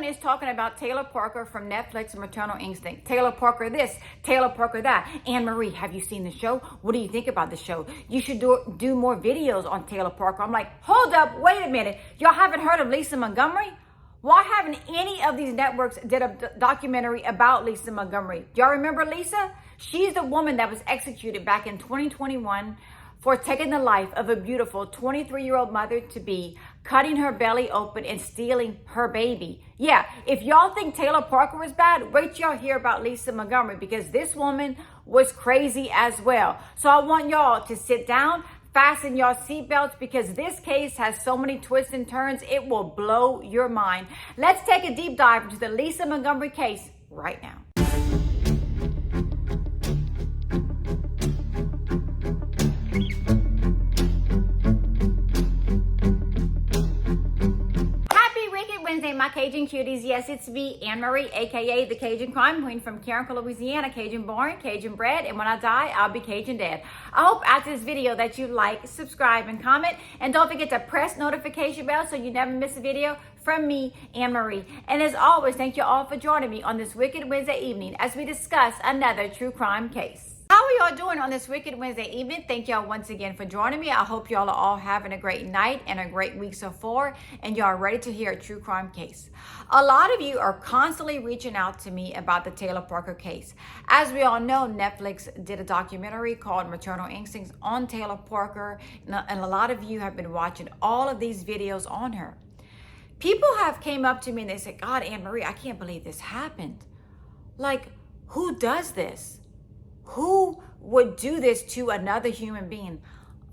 everyone is talking about Taylor Parker from Netflix Maternal Instinct. Taylor Parker this, Taylor Parker that. Anne-Marie, have you seen the show? What do you think about the show? You should do more videos on Taylor Parker. I'm like, hold up, wait a minute. Y'all haven't heard of Lisa Montgomery? Why haven't any of these networks did a documentary about Lisa Montgomery? Do y'all remember Lisa? She's the woman that was executed back in 2021 for taking the life of a beautiful 23-year-old mother-to-be, cutting her belly open and stealing her baby. Yeah, if y'all think Taylor Parker was bad, wait till y'all hear about Lisa Montgomery, because this woman was crazy as well. So I want y'all to sit down, fasten your seatbelts, because this case has so many twists and turns, it will blow your mind. Let's take a deep dive into the Lisa Montgomery case right now. My Cajun cuties, yes, it's me, Anne-Marie, aka the Cajun Crime Queen from Carrico, Louisiana. Cajun born, Cajun bred, and when I die, I'll be Cajun dead. I hope after this video that you like, subscribe, and comment, and don't forget to press notification bell so you never miss a video from me, Anne-Marie. And as always, thank you all for joining me on this Wicked Wednesday evening as we discuss another true crime case. How are y'all doing on this Wicked Wednesday evening? Thank y'all once again for joining me. I hope y'all are all having a great night and a great week so far, and y'all are ready to hear a true crime case. A lot of you are constantly reaching out to me about the Taylor Parker case. As we all know, Netflix did a documentary called Maternal Instincts on Taylor Parker, and a lot of you have been watching all of these videos on her. People have came up to me and they said, God, Anne-Marie, I can't believe this happened. Like, who does this? Who would do this to another human being?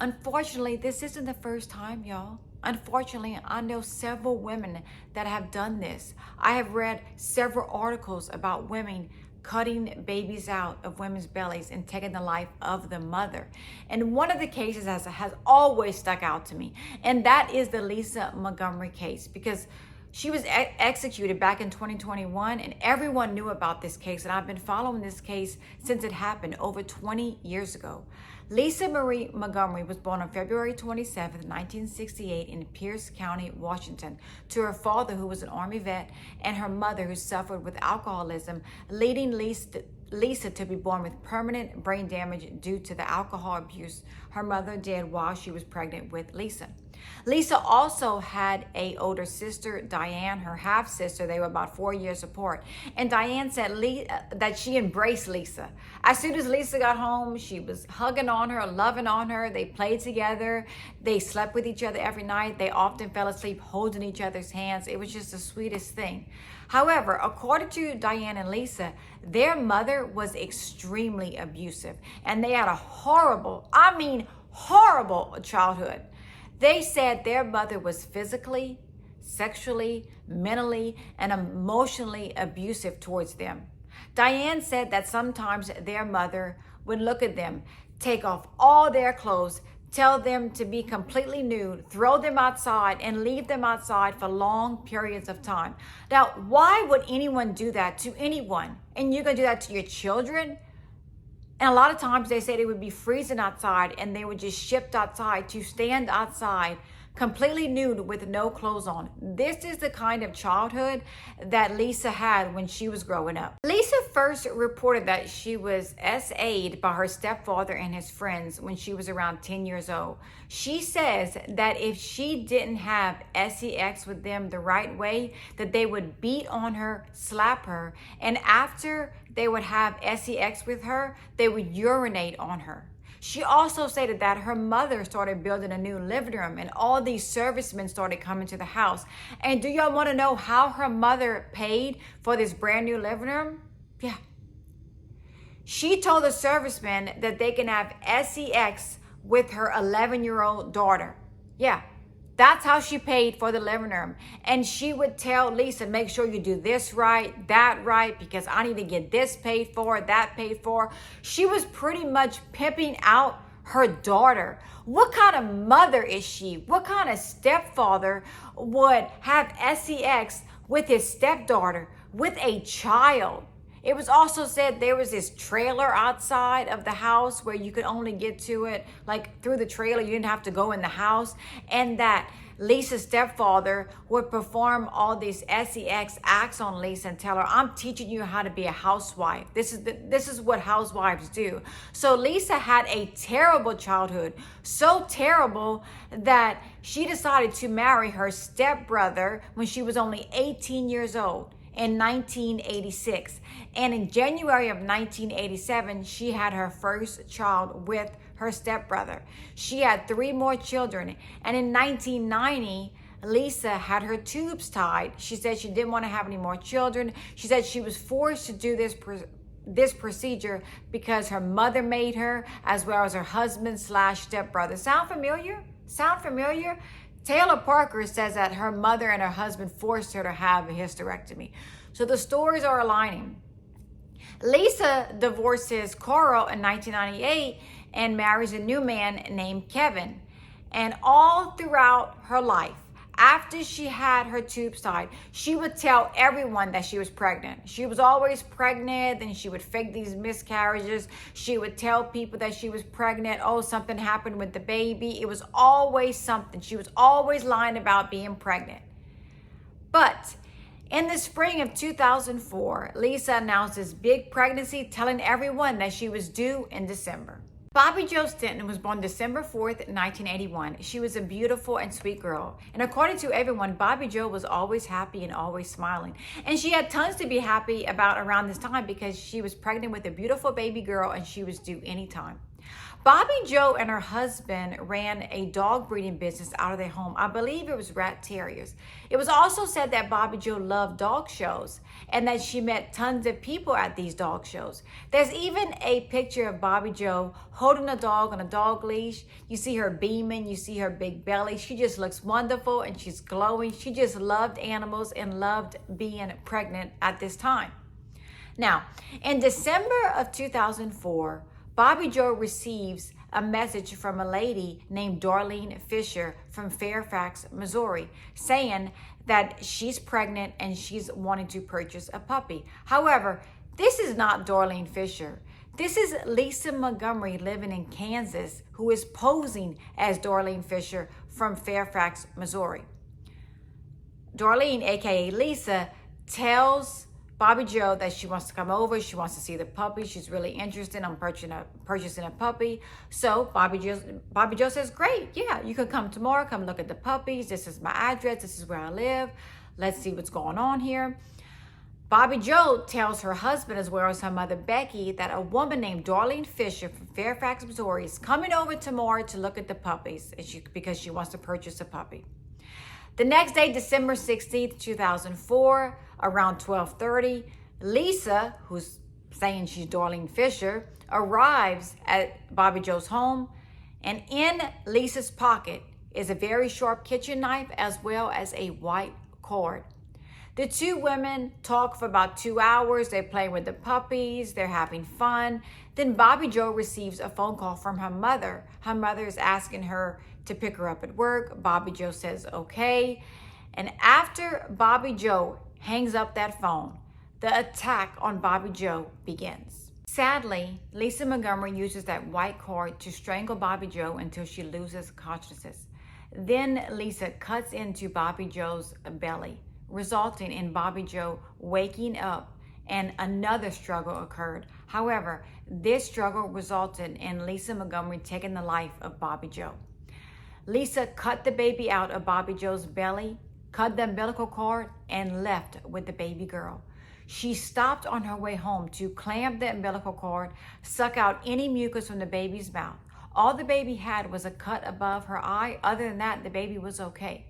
Unfortunately, this isn't the first time, y'all. Unfortunately, I know several women that have done this. I have read several articles about women cutting babies out of women's bellies and taking the life of the mother. And one of the cases has always stuck out to me, and that is the Lisa Montgomery case, because she was executed back in 2021, and everyone knew about this case, and I've been following this case since it happened over 20 years ago. Lisa Marie Montgomery was born on February 27, 1968 in Pierce County, Washington, to her father, who was an Army vet, and her mother, who suffered with alcoholism, leading Lisa to be born with permanent brain damage due to the alcohol abuse her mother did while she was pregnant with Lisa. Lisa also had an older sister, Diane, her half-sister. They were about 4 years apart. And Diane said that she embraced Lisa. As soon as Lisa got home, she was hugging on her, loving on her. They played together. They slept with each other every night. They often fell asleep holding each other's hands. It was just the sweetest thing. However, according to Diane and Lisa, their mother was extremely abusive, and they had a horrible childhood. They said their mother was physically, sexually, mentally, and emotionally abusive towards them. Diane said that sometimes their mother would look at them, take off all their clothes, tell them to be completely nude, throw them outside, and leave them outside for long periods of time. Now, why would anyone do that to anyone? And you're going to do that to your children? And a lot of times they say they would be freezing outside, and they were just shipped outside to stand outside completely nude with no clothes on. This is the kind of childhood that Lisa had when she was growing up. Lisa first reported that she was SA'd by her stepfather and his friends when she was around 10 years old. She says that if she didn't have sex with them the right way, that they would beat on her, slap her, and after they would have sex with her, they would urinate on her. She also stated that her mother started building a new living room, and all these servicemen started coming to the house. And do y'all want to know how her mother paid for this brand new living room? Yeah. She told the servicemen that they can have sex with her 11-year-old daughter. Yeah. That's how she paid for the living room. And she would tell Lisa, make sure you do this right, that right, because I need to get this paid for, that paid for. She was pretty much pimping out her daughter. What kind of mother is she? What kind of stepfather would have sex with his stepdaughter, with a child? It was also said there was this trailer outside of the house where you could only get to it like through the trailer. You didn't have to go in the house. And that Lisa's stepfather would perform all these sex acts on Lisa and tell her, I'm teaching you how to be a housewife. This is what housewives do. So Lisa had a terrible childhood, so terrible that she decided to marry her stepbrother when she was only 18 years old in 1986. And in January of 1987, she had her first child with her stepbrother. She had 3 more children. And in 1990, Lisa had her tubes tied. She said she didn't want to have any more children. She said she was forced to do this procedure because her mother made her, as well as her husband/stepbrother. Sound familiar? Sound familiar? Taylor Parker says that her mother and her husband forced her to have a hysterectomy. So the stories are aligning. Lisa divorces Carl in 1998 and marries a new man named Kevin. And all throughout her life, after she had her tubes tied, she would tell everyone that she was pregnant. She was always pregnant, and she would fake these miscarriages. She would tell people that she was pregnant. Oh, something happened with the baby. It was always something. She was always lying about being pregnant. But in the spring of 2004, Lisa announced this big pregnancy, telling everyone that she was due in December. Bobby Jo Stinton was born December 4th, 1981. She was a beautiful and sweet girl. And according to everyone, Bobby Jo was always happy and always smiling. And she had tons to be happy about around this time because she was pregnant with a beautiful baby girl and she was due anytime. Bobby Jo and her husband ran a dog breeding business out of their home. I believe it was rat terriers. It was also said that Bobby Jo loved dog shows and that she met tons of people at these dog shows. There's even a picture of Bobby Jo holding a dog on a dog leash. You see her beaming, you see her big belly. She just looks wonderful and she's glowing. She just loved animals and loved being pregnant at this time. Now, in December of 2004, Bobby Jo receives a message from a lady named Darlene Fisher from Fairfax, Missouri, saying that she's pregnant and she's wanting to purchase a puppy. However, this is not Darlene Fisher. This is Lisa Montgomery living in Kansas, who is posing as Darlene Fisher from Fairfax, Missouri. Darlene, aka Lisa, tells Bobby Jo that she wants to come over. She wants to see the puppy. She's really interested in purchasing a puppy. So Bobby Jo says, great, yeah, you can come tomorrow, come look at the puppies. This is my address. This is where I live. Let's see what's going on here. Bobby Jo tells her husband, as well as her mother Becky, that a woman named Darlene Fisher from Fairfax, Missouri is coming over tomorrow to look at the puppies because she wants to purchase a puppy. The next day, December 16th, 2004, around 12:30, Lisa, who's saying she's Darlene Fisher, arrives at Bobby Jo's home, and in Lisa's pocket is a very sharp kitchen knife as well as a white cord. The two women talk for about 2 hours. They're playing with the puppies. They're having fun. Then Bobby Jo receives a phone call from her mother. Her mother is asking her to pick her up at work. Bobby Jo says, okay. And after Bobby Jo hangs up that phone, the attack on Bobby Jo begins. Sadly, Lisa Montgomery uses that white cord to strangle Bobby Jo until she loses consciousness. Then Lisa cuts into Bobby Jo's belly, resulting in Bobby Jo waking up, and another struggle occurred. However, this struggle resulted in Lisa Montgomery taking the life of Bobby Jo. Lisa cut the baby out of Bobby Jo's belly, cut the umbilical cord, and left with the baby girl. She stopped on her way home to clamp the umbilical cord, suck out any mucus from the baby's mouth. All the baby had was a cut above her eye. Other than that, the baby was okay.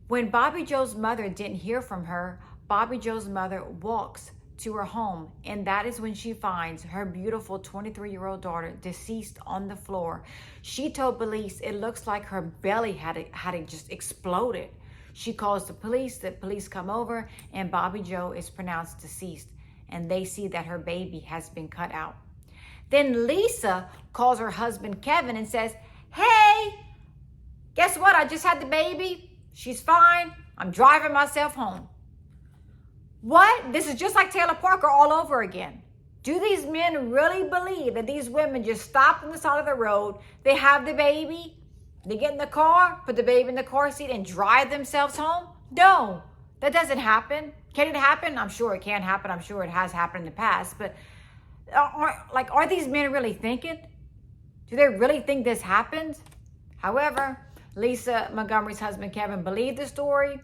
When Bobby Jo's mother didn't hear from her, Bobby Jo's mother walks to her home, and that is when she finds her beautiful 23-year-old daughter deceased on the floor. She told police it looks like her belly had just exploded. She calls the police come over, and Bobby Jo is pronounced deceased, and they see that her baby has been cut out. Then Lisa calls her husband Kevin and says, hey, guess what? I just had the baby. She's fine. I'm driving myself home. What? This is just like Taylor Parker all over again. Do these men really believe that these women just stop on the side of the road, they have the baby, They get in the car, put the baby in the car seat, and drive themselves home? No, that doesn't happen. Can it happen? I'm sure it can happen. I'm sure it has happened in the past. But are these men really thinking? Do they really think this happens? However, Lisa Montgomery's husband, Kevin, believed the story.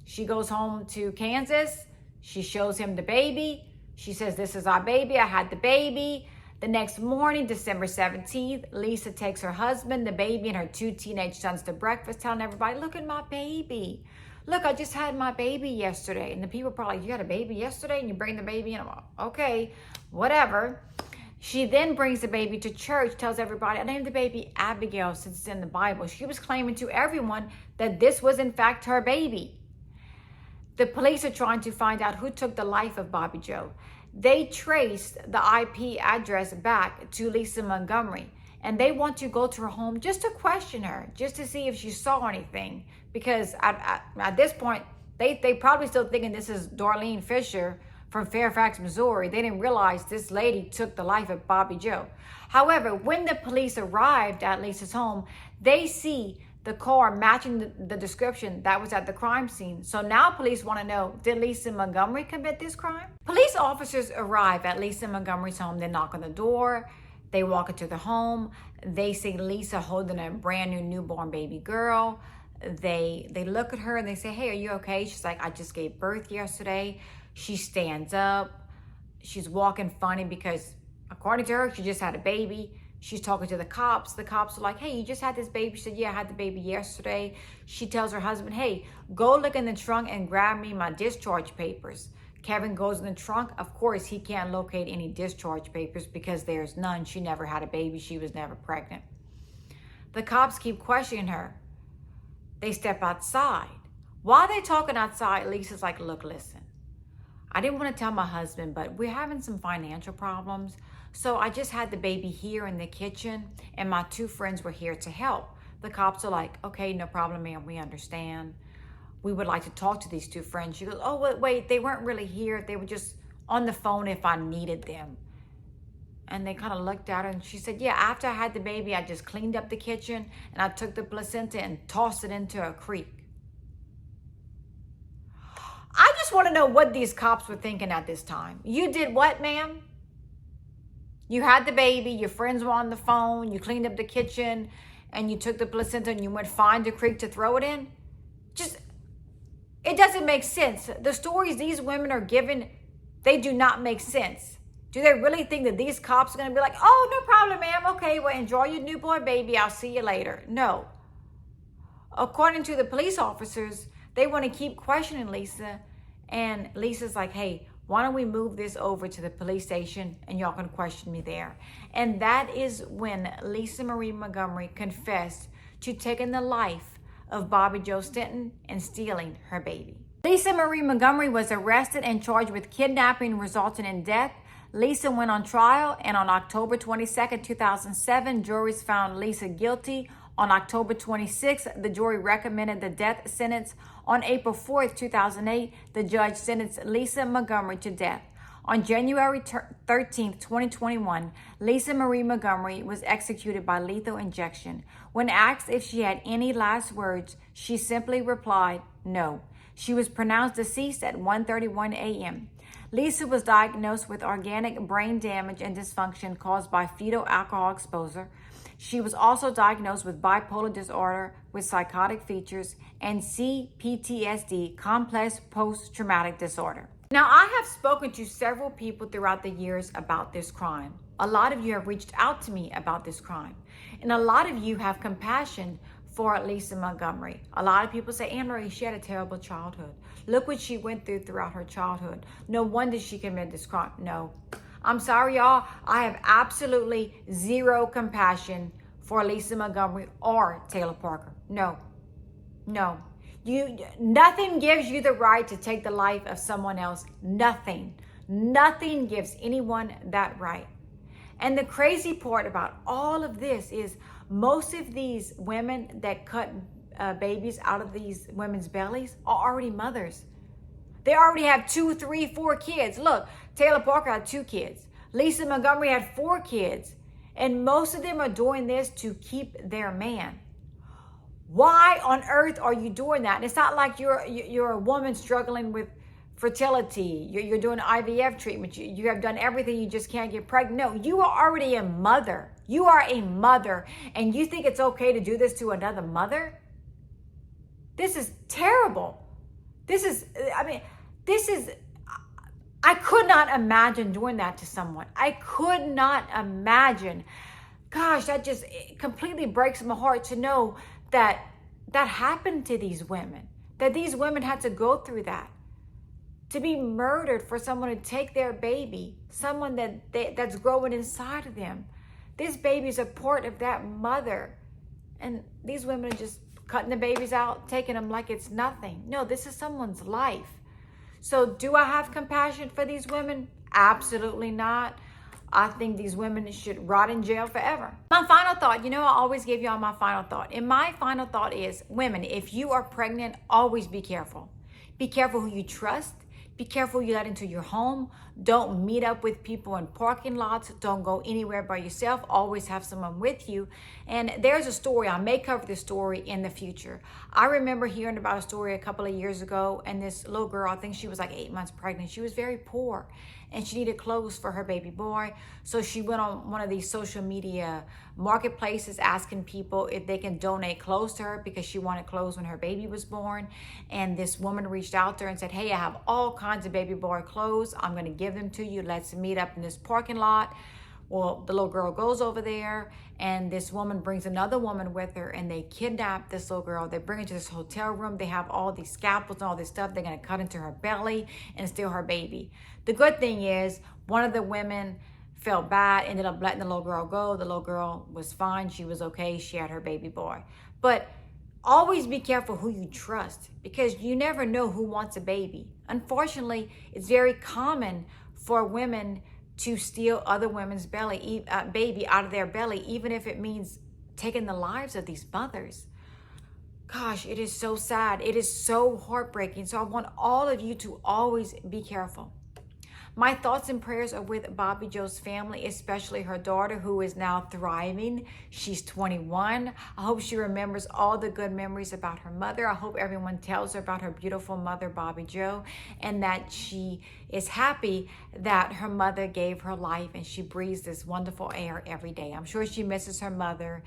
She goes home to Kansas. She shows him the baby. She says, this is our baby. I had the baby. The next morning, December 17th, Lisa takes her husband, the baby, and her 2 teenage sons to breakfast, telling everybody, look at my baby. Look, I just had my baby yesterday. And the people are probably like, you had a baby yesterday and you bring the baby in? I'm like, okay, whatever. She then brings the baby to church, tells everybody, I named the baby Abigail since it's in the Bible. She was claiming to everyone that this was in fact her baby. The police are trying to find out who took the life of Bobby Joe. They traced the IP address back to Lisa Montgomery, and they want to go to her home just to question her, just to see if she saw anything. Because at this point, they probably still thinking this is Darlene Fisher from Fairfax, Missouri. They didn't realize this lady took the life of Bobby Joe. However, when the police arrived at Lisa's home, they see the car matching the description that was at the crime scene. So now police want to know, did Lisa Montgomery commit this crime? Police officers arrive at Lisa Montgomery's home. They knock on the door. They walk into the home. They see Lisa holding a brand new newborn baby girl. They look at her and they say, hey, are you okay? She's like, I just gave birth yesterday. She stands up. She's walking funny because according to her, she just had a baby. She's talking to the cops. The cops are like, hey, you just had this baby? She said, yeah, I had the baby yesterday. She tells her husband, hey, go look in the trunk and grab me my discharge papers. Kevin goes in the trunk. Of course, he can't locate any discharge papers because there's none. She never had a baby. She was never pregnant. The cops keep questioning her. They step outside. While they're talking outside, Lisa's like, look, listen, I didn't want to tell my husband, but we're having some financial problems. So I just had the baby here in the kitchen and my 2 friends were here to help. The cops are like, okay, no problem, ma'am. We understand. We would like to talk to these 2 friends. She goes, oh, wait, they weren't really here. They were just on the phone if I needed them. And they kind of looked at her and she said, yeah, after I had the baby, I just cleaned up the kitchen and I took the placenta and tossed it into a creek. I just want to know what these cops were thinking at this time. You did what, ma'am? You had the baby, your friends were on the phone, you cleaned up the kitchen, and you took the placenta and you went find the creek to throw it in? It doesn't make sense. The stories these women are given, they do not make sense. Do they really think that these cops are going to be like, oh, no problem, ma'am. Okay, well, enjoy your newborn baby. I'll see you later. No. According to the police officers, they want to keep questioning Lisa. And Lisa's like, hey, why don't we move this over to the police station and y'all can question me there. And that is when Lisa Marie Montgomery confessed to taking the life of Bobby Joe Stenton and stealing her baby. Lisa Marie Montgomery was arrested and charged with kidnapping resulting in death. Lisa went on trial, and on October 22nd, 2007, juries found Lisa guilty. On October 26th, the jury recommended the death sentence. On April 4th, 2008, the judge sentenced Lisa Montgomery to death. On January 13th, 2021, Lisa Marie Montgomery was executed by lethal injection. When asked if she had any last words, she simply replied, no. She was pronounced deceased at 1:31 a.m. Lisa was diagnosed with organic brain damage and dysfunction caused by fetal alcohol exposure. She was also diagnosed with bipolar disorder with psychotic features and CPTSD, complex post-traumatic disorder. Now, I have spoken to several people throughout the years about this crime. A lot of you have reached out to me about this crime. And a lot of you have compassion for Lisa Montgomery. A lot of people say, Anne-Marie, she had a terrible childhood. Look what she went through throughout her childhood. No wonder she committed this crime. No. I'm sorry, y'all. I have absolutely zero compassion for Lisa Montgomery or Taylor Parker. No. No. Nothing gives you the right to take the life of someone else. Nothing. Nothing gives anyone that right. And the crazy part about all of this is most of these women that cut babies out of these women's bellies are already mothers. They already have 2, 3, 4 kids. Look, Taylor Parker had 2 kids. Lisa Montgomery had 4 kids. And most of them are doing this to keep their man. Why on earth are you doing that? And it's not like you're a woman struggling with fertility. You're doing IVF treatment. You have done everything. You just can't get pregnant. No, you are already a mother. You are a mother. And you think it's okay to do this to another mother? This is terrible. I could not imagine doing that to someone. I could not imagine. Gosh, that just completely breaks my heart to know that that happened to these women, that these women had to go through that, to be murdered for someone to take their baby, someone that's growing inside of them. This baby is a part of that mother. And these women are just cutting the babies out, taking them like it's nothing. No, this is someone's life. So do I have compassion for these women? Absolutely not. I think these women should rot in jail forever. My final thought, I always give y'all my final thought. And my final thought is, women, if you are pregnant, always be careful. Be careful who you trust. Be careful who you let into your home. Don't meet up with people in parking lots. Don't go anywhere by yourself. Always have someone with you. And there's a story, I may cover this story in the future. I remember hearing about a story a couple of years ago, and this little girl, I think she was like 8 months pregnant. She was very poor, and she needed clothes for her baby boy. So she went on one of these social media marketplaces asking people if they can donate clothes to her because she wanted clothes when her baby was born. And this woman reached out to her and said, hey, I have all kinds of baby boy clothes. I'm going to give them to you. Let's meet up in this parking lot. Well, the little girl goes over there, and this woman brings another woman with her, and they kidnap this little girl. They bring her to this hotel room. They have all these scalpels and all this stuff. They're going to cut into her belly and steal her baby. The good thing is, one of the women felt bad, ended up letting the little girl go. The little girl was fine. She was okay. She had her baby boy. But always be careful who you trust, because you never know who wants a baby. Unfortunately, it's very common for women to steal other women's baby out of their belly, even if it means taking the lives of these mothers. Gosh, it is so sad. It is so heartbreaking. So I want all of you to always be careful. My thoughts and prayers are with Bobby Joe's family, especially her daughter, who is now thriving. She's 21. I hope she remembers all the good memories about her mother. I hope everyone tells her about her beautiful mother, Bobby Joe, and that she is happy that her mother gave her life and she breathes this wonderful air every day. I'm sure she misses her mother,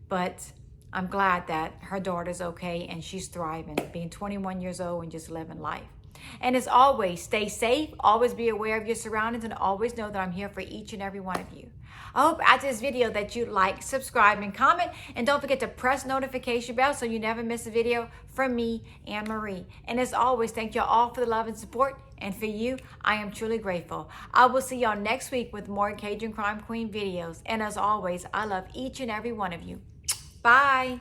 but I'm glad that her daughter's okay and she's thriving, being 21 years old and just living life. And as always, stay safe, always be aware of your surroundings, and always know that I'm here for each and every one of you. I hope after this video that you like, subscribe, and comment. And don't forget to press notification bell so you never miss a video from me, Anne Marie. And as always, thank you all for the love and support. And for you, I am truly grateful. I will see y'all next week with more Cajun Crime Queen videos. And as always, I love each and every one of you. Bye.